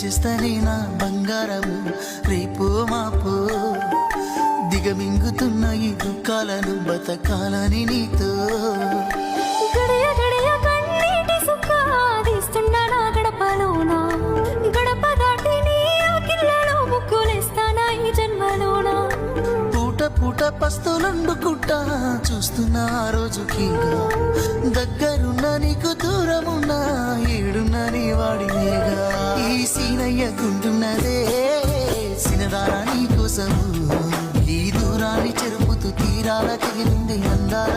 చేస్తేనే నా బంగారము రేపో మాపో దిగమింగుతున్న ఈ దుఃఖాలను బతకాలని నీతో గడియ గడియ కన్నీటి సుఖ తీస్తున్నా నా గడపలోనా గడప దాటి నీ ఆకిళ్ళలో ముక్కులేస్తానా ఈ జన్మలోనా పూట పూట పస్తులండుకుంటా చూస్తున్నా ఆ రోజుకి దగ్గరున్న నీకు దూరమున్నా ఏడున్న నీ వాడినేగా ఈ సీనయ్యకుంటున్నదే సినదారా నీ కోసము ఈ దూరాన్ని చెరుపుతూ తీరాల తెగినుంది అందాల